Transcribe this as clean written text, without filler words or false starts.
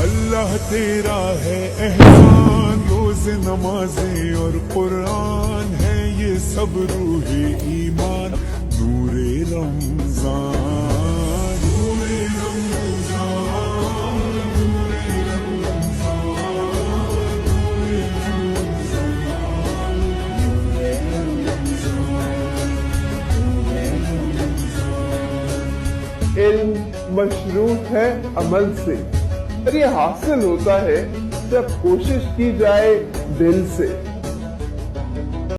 अल्लाह तेरा है एहसान, रोज नमाज़ें और कुरान है ये सब रूहे ईमान, नूरे रमजान, नूरे रमजान, नूरे रमजान, नूरे रमजान। इल्म मशरूत है अमल से, और ये हासिल होता है जब कोशिश की जाए दिल से।